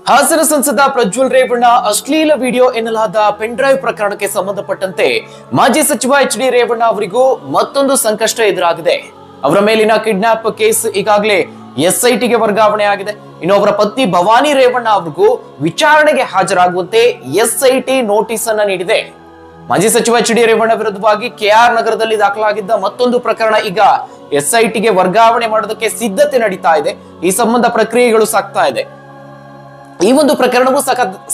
ಹಾಸನ ಸಂಸದ ಪ್ರಜ್ವಲ್ ರೇವಣ್ಣ ಅಶ್ಲೀಲ ವಿಡಿಯೋ ಎನ್ನಲಾದ ಪೆನ್ ಡ್ರೈವ್ ಪ್ರಕರಣಕ್ಕೆ ಸಂಬಂಧಪಟ್ಟಂತೆ ಮಾಜಿ ಸಚಿವ ಎಚ್.ಡಿ. ರೇವಣ್ಣ ಅವರಿಗೂ ಮತ್ತೊಂದು ಸಂಕಷ್ಟ ಎದುರಾಗಿದೆ. ಅವರ ಮೇಲಿನ ಕಿಡ್ನಾಪ್ ಕೇಸ್ ಈಗಾಗಲೇ ಎಸ್ಐಟಿಗೆ ವರ್ಗಾವಣೆ ಆಗಿದೆ. ಇನ್ನು ಅವರ ಪತ್ನಿ ಭವಾನಿ ರೇವಣ್ಣ ಅವರಿಗೂ ವಿಚಾರಣೆಗೆ ಹಾಜರಾಗುವಂತೆ ಎಸ್ಐಟಿ ನೋಟಿಸ್ ಅನ್ನ ನೀಡಿದೆ. ಮಾಜಿ ಸಚಿವ ಎಚ್.ಡಿ. ರೇವಣ್ಣ ವಿರುದ್ಧವಾಗಿ ಕೆಆರ್ ನಗರದಲ್ಲಿ ದಾಖಲಾಗಿದ್ದ ಮತ್ತೊಂದು ಪ್ರಕರಣ ಈಗ ಎಸ್ಐಟಿಗೆ ವರ್ಗಾವಣೆ ಮಾಡೋದಕ್ಕೆ ಸಿದ್ಧತೆ ನಡೀತಾ ಇದೆ. ಈ ಸಂಬಂಧ ಪ್ರಕ್ರಿಯೆಗಳು ಸಾಗ್ತಾ ಇದೆ. ಈ ಒಂದು ಪ್ರಕರಣವು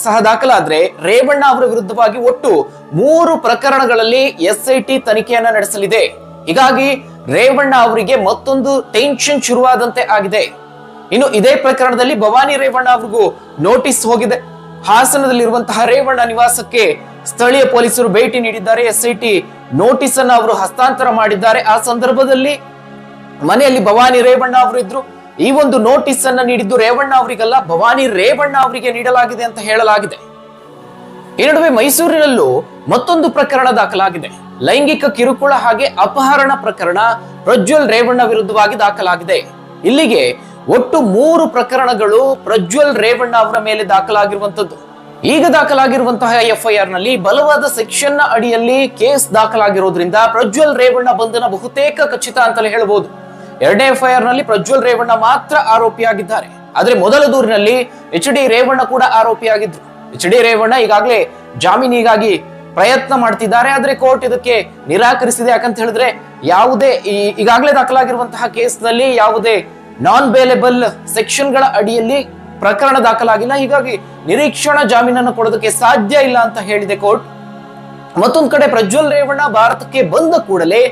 ಸಹ ದಾಖಲಾದ್ರೆ ರೇವಣ್ಣ ಅವರ ವಿರುದ್ಧವಾಗಿ ಒಟ್ಟು 3 ಪ್ರಕರಣಗಳಲ್ಲಿ ಎಸ್ಐಟಿ ತನಿಖೆಯನ್ನ ನಡೆಸಲಿದೆ. ಹೀಗಾಗಿ ರೇವಣ್ಣ ಅವರಿಗೆ ಮತ್ತೊಂದು ಟೆನ್ಷನ್ ಶುರುವಾದಂತೆ ಆಗಿದೆ. ಇನ್ನು ಇದೇ ಪ್ರಕರಣದಲ್ಲಿ ಭವಾನಿ ರೇವಣ್ಣ ಅವರಿಗೂ ನೋಟಿಸ್ ಹೋಗಿದೆ. ಹಾಸನದಲ್ಲಿರುವಂತಹ ರೇವಣ್ಣ ನಿವಾಸಕ್ಕೆ ಸ್ಥಳೀಯ ಪೊಲೀಸರು ಭೇಟಿ ನೀಡಿದ್ದಾರೆ. ಎಸ್ಐಟಿ ನೋಟಿಸ್ ಅನ್ನು ಅವರು ಹಸ್ತಾಂತರ ಮಾಡಿದ್ದಾರೆ. ಆ ಸಂದರ್ಭದಲ್ಲಿ ಮನೆಯಲ್ಲಿ ಭವಾನಿ ರೇವಣ್ಣ ಅವರು ಇದ್ರು. ಈ ಒಂದು ನೋಟಿಸ್ ಅನ್ನ ನೀಡಿದ್ದು ರೇವಣ್ಣ ಅವರಿಗಲ್ಲ, ಭವಾನಿ ರೇವಣ್ಣ ಅವರಿಗೆ ನೀಡಲಾಗಿದೆ ಅಂತ ಹೇಳಲಾಗಿದೆ. ಈ ನಡುವೆ ಮೈಸೂರಿನಲ್ಲೂ ಮತ್ತೊಂದು ಪ್ರಕರಣ ದಾಖಲಾಗಿದೆ. ಲೈಂಗಿಕ ಕಿರುಕುಳ ಹಾಗೆ ಅಪಹರಣ ಪ್ರಕರಣ ಪ್ರಜ್ವಲ್ ರೇವಣ್ಣ ವಿರುದ್ಧವಾಗಿ ದಾಖಲಾಗಿದೆ. ಇಲ್ಲಿಗೆ ಒಟ್ಟು 3 ಪ್ರಕರಣಗಳು ಪ್ರಜ್ವಲ್ ರೇವಣ್ಣ ಅವರ ಮೇಲೆ ದಾಖಲಾಗಿರುವಂತದ್ದು. ಈಗ ದಾಖಲಾಗಿರುವಂತಹ ಎಫ್ಐಆರ್ ನಲ್ಲಿ ಬಲವಾದ ಸೆಕ್ಷನ್ ನ ಅಡಿಯಲ್ಲಿ ಕೇಸ್ ದಾಖಲಾಗಿರೋದ್ರಿಂದ ಪ್ರಜ್ವಲ್ ರೇವಣ್ಣ ಬಂಧನ ಬಹುತೇಕ ಖಚಿತ ಅಂತಲೇ ಹೇಳಬಹುದು. ಎರಡನೇ ಎಫ್ಐಆರ್ ನಲ್ಲಿ ಪ್ರಜ್ವಲ್ ರೇವಣ್ಣ ಮಾತ್ರ ಆರೋಪಿಯಾಗಿದ್ದಾರೆ. ಆದ್ರೆ ಮೊದಲ ದೂರಿನಲ್ಲಿ ಎಚ್.ಡಿ. ರೇವಣ್ಣ ಕೂಡ ಆರೋಪಿಯಾಗಿದ್ರು. ಎಚ್.ಡಿ. ರೇವಣ್ಣ ಈಗಾಗಲೇ ಜಾಮೀನಿಗಾಗಿ ಪ್ರಯತ್ನ ಮಾಡ್ತಿದ್ದಾರೆ. ಆದ್ರೆ ಕೋರ್ಟ್ ಇದಕ್ಕೆ ನಿರಾಕರಿಸಿದೆ. ಯಾಕಂತ ಹೇಳಿದ್ರೆ ಯಾವುದೇ ಈಗಾಗಲೇ ದಾಖಲಾಗಿರುವಂತಹ ಕೇಸ್ ನಲ್ಲಿ ಯಾವುದೇ ನಾನ್ ಬೇಲೆಬಲ್ ಸೆಕ್ಷನ್ ಗಳ ಅಡಿಯಲ್ಲಿ ಪ್ರಕರಣ ದಾಖಲಾಗಿಲ್ಲ. ಹೀಗಾಗಿ ನಿರೀಕ್ಷಣಾ ಜಾಮೀನನ್ನು ಕೊಡೋದಕ್ಕೆ ಸಾಧ್ಯ ಇಲ್ಲ ಅಂತ ಹೇಳಿದೆ ಕೋರ್ಟ್. ಮತ್ತೊಂದು ಕಡೆ ಪ್ರಜ್ವಲ್ ರೇವಣ್ಣ ಭಾರತಕ್ಕೆ ಬಂದ ಕೂಡಲೇ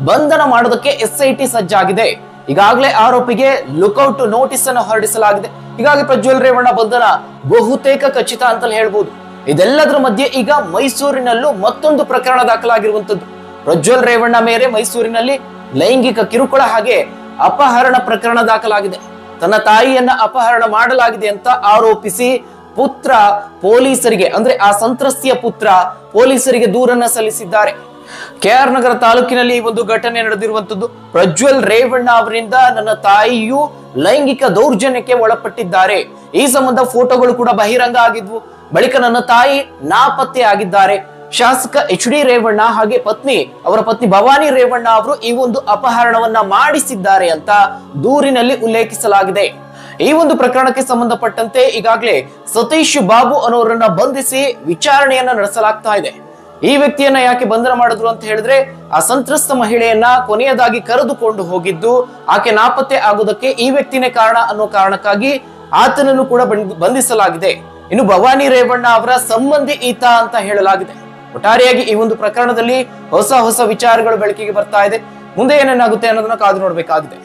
ಬಂಧನ ಮಾಡೋದಕ್ಕೆ ಎಸ್ಐಟಿ ಸಜ್ಜಾಗಿದೆ. ಈಗಾಗಲೇ ಆರೋಪಿಗೆ ಲುಕ್ಔಟ್ ನೋಟಿಸ್ ಅನ್ನು ಹೊರಡಿಸಲಾಗಿದೆ. ಹೀಗಾಗಿ ಪ್ರಜ್ವಲ್ ರೇವಣ್ಣ ಬಂಧನ ಬಹುತೇಕ ಖಚಿತ ಅಂತಲೇ ಹೇಳ್ಬೋದು. ಇದೆಲ್ಲದರ ಮಧ್ಯೆ ಈಗ ಮೈಸೂರಿನಲ್ಲೂ ಮತ್ತೊಂದು ಪ್ರಕರಣ ದಾಖಲಾಗಿರುವಂತದ್ದು. ಪ್ರಜ್ವಲ್ ರೇವಣ್ಣ ಮೇಲೆ ಮೈಸೂರಿನಲ್ಲಿ ಲೈಂಗಿಕ ಕಿರುಕುಳ ಹಾಗೆ ಅಪಹರಣ ಪ್ರಕರಣ ದಾಖಲಾಗಿದೆ. ತನ್ನ ತಾಯಿಯನ್ನ ಅಪಹರಣ ಮಾಡಲಾಗಿದೆ ಅಂತ ಆರೋಪಿಸಿ ಪುತ್ರ ಪೊಲೀಸರಿಗೆ, ಅಂದ್ರೆ ಆ ಸಂತ್ರಸ್ತಿಯ ಪುತ್ರ ಪೊಲೀಸರಿಗೆ ದೂರನ್ನ ಸಲ್ಲಿಸಿದ್ದಾರೆ. ಕೆಆರ್ ನಗರ ತಾಲೂಕಿನಲ್ಲಿ ಈ ಒಂದು ಘಟನೆ ನಡೆದಿರುವಂತದ್ದು. ಪ್ರಜ್ವಲ್ ರೇವಣ್ಣ ಅವರಿಂದ ನನ್ನ ತಾಯಿಯು ಲೈಂಗಿಕ ದೌರ್ಜನ್ಯಕ್ಕೆ ಒಳಪಟ್ಟಿದ್ದಾರೆ. ಈ ಸಂಬಂಧ ಫೋಟೋಗಳು ಕೂಡ ಬಹಿರಂಗ ಆಗಿದ್ವು. ಬಳಿಕ ನನ್ನ ತಾಯಿ ನಾಪತ್ತೆ ಆಗಿದ್ದಾರೆ. ಶಾಸಕ ಎಚ್.ಡಿ. ರೇವಣ್ಣ ಹಾಗೆ ಅವರ ಪತ್ನಿ ಭವಾನಿ ರೇವಣ್ಣ ಅವರು ಈ ಒಂದು ಅಪಹರಣವನ್ನ ಮಾಡಿಸಿದ್ದಾರೆ ಅಂತ ದೂರಿನಲ್ಲಿ ಉಲ್ಲೇಖಿಸಲಾಗಿದೆ. ಈ ಒಂದು ಪ್ರಕರಣಕ್ಕೆ ಸಂಬಂಧಪಟ್ಟಂತೆ ಈಗಾಗಲೇ ಸತೀಶ್ ಬಾಬು ಅನ್ನೋರನ್ನ ಬಂಧಿಸಿ ವಿಚಾರಣೆಯನ್ನ ನಡೆಸಲಾಗ್ತಾ ಇದೆ. ಈ ವ್ಯಕ್ತಿಯನ್ನ ಯಾಕೆ ಬಂಧನ ಮಾಡಿದ್ರು ಅಂತ ಹೇಳಿದ್ರೆ, ಆ ಸಂತ್ರಸ್ತ ಮಹಿಳೆಯನ್ನ ಕೊನೆಯದಾಗಿ ಕರೆದುಕೊಂಡು ಹೋಗಿದ್ದು ಆಕೆ ನಾಪತ್ತೆ ಆಗೋದಕ್ಕೆ ಈ ವ್ಯಕ್ತಿನೇ ಕಾರಣ ಅನ್ನೋ ಕಾರಣಕ್ಕಾಗಿ ಆತನನ್ನು ಕೂಡ ಬಂಧಿಸಲಾಗಿದೆ. ಇನ್ನು ಭವಾನಿ ರೇವಣ್ಣ ಅವರ ಸಂಬಂಧಿ ಈತ ಅಂತ ಹೇಳಲಾಗಿದೆ. ಒಟ್ಟಾರೆಯಾಗಿ ಈ ಒಂದು ಪ್ರಕರಣದಲ್ಲಿ ಹೊಸ ವಿಚಾರಗಳು ಬೆಳಕಿಗೆ ಬರ್ತಾ ಇದೆ. ಮುಂದೆ ಏನೇನಾಗುತ್ತೆ ಅನ್ನೋದನ್ನ ಕಾದು ನೋಡ್ಬೇಕಾಗಿದೆ.